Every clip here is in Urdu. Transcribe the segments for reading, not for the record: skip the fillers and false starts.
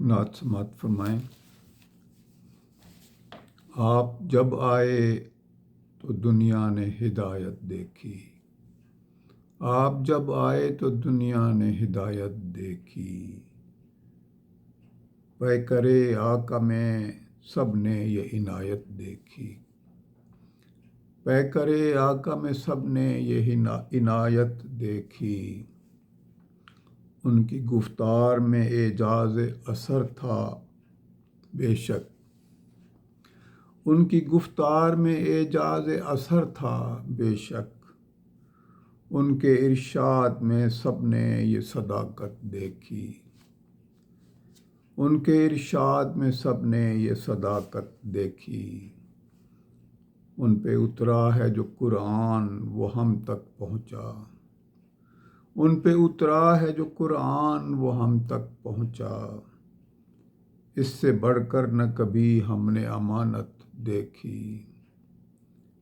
نعت سماعت فرمائیں۔ آپ جب آئے تو دنیا نے ہدایت دیکھی، آپ جب آئے تو دنیا نے ہدایت دیکھی، پیکرے آقا میں سب نے یہ عنایت دیکھی، پیکرے آقا میں سب نے یہ عنایت دیکھی۔ ان کی گفتار میں اعجاز اثر تھا بے شک، ان کی گفتار میں اعجاز اثر تھا بے شک، ان کے ارشاد میں سب نے یہ صداقت دیکھی، ان کے ارشاد میں سب نے یہ صداقت دیکھی۔ ان پہ اترا ہے جو قرآن وہ ہم تک پہنچا، ان پہ اترا ہے جو قرآن وہ ہم تک پہنچا، اس سے بڑھ کر نہ کبھی ہم نے امانت دیکھی،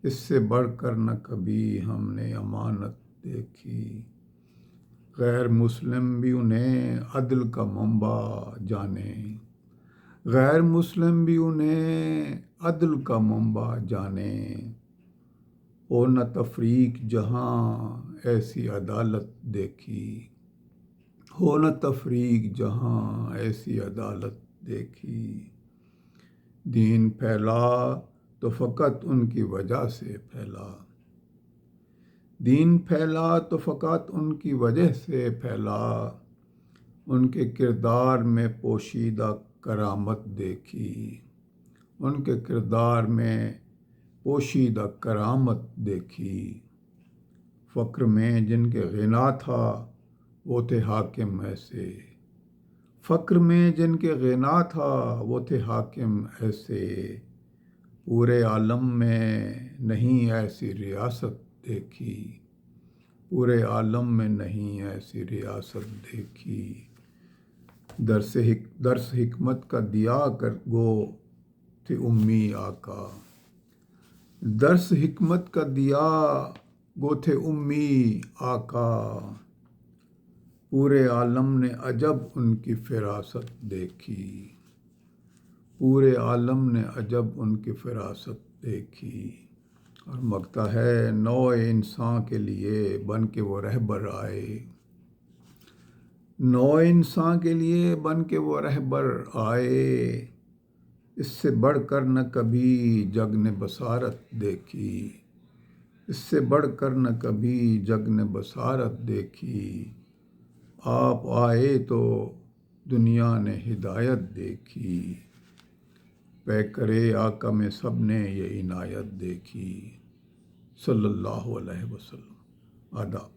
اس سے بڑھ کر نہ کبھی ہم نے امانت دیکھی۔ غیر مسلم بھی انہیں عدل کا منبع جانے، غیر مسلم بھی انہیں عدل کا منبع جانے، ہو نہ تفریق جہاں ایسی عدالت دیکھی، ہو نہ تفریق جہاں ایسی عدالت دیکھی۔ دین پھیلا تو فقط ان کی وجہ سے پھیلا، دین پھیلا تو فقط ان کی وجہ سے پھیلا، ان کے کردار میں پوشیدہ کرامت دیکھی، ان کے کردار میں پوشیدہ کرامت دیکھی۔ فقر میں جن کے غنا تھا وہ تھے حاکم ایسے، فقر میں جن کے غنا تھا وہ تھے حاکم ایسے، پورے عالم میں نہیں ایسی ریاست دیکھی، پورے عالم میں نہیں ایسی ریاست دیکھی۔ درس حکمت کا دیا کر گو تھے امی آقا، درس حکمت کا دیا گو تھے امی آقا، پورے عالم نے عجب ان کی فراست دیکھی، پورے عالم نے عجب ان کی فراست دیکھی۔ اور مگتا ہے نوع انسان کے لیے بن کے وہ رہبر آئے، نوع انسان کے لیے بن کے وہ رہبر آئے، اس سے بڑھ کر نہ کبھی جگ نے بصارت دیکھی، اس سے بڑھ کر نہ کبھی جگ نے بصارت دیکھی۔ آپ آئے تو دنیا نے ہدایت دیکھی، پیکرے آقا میں سب نے یہ عنایت دیکھی۔ صلی اللہ علیہ وسلم۔ آداب۔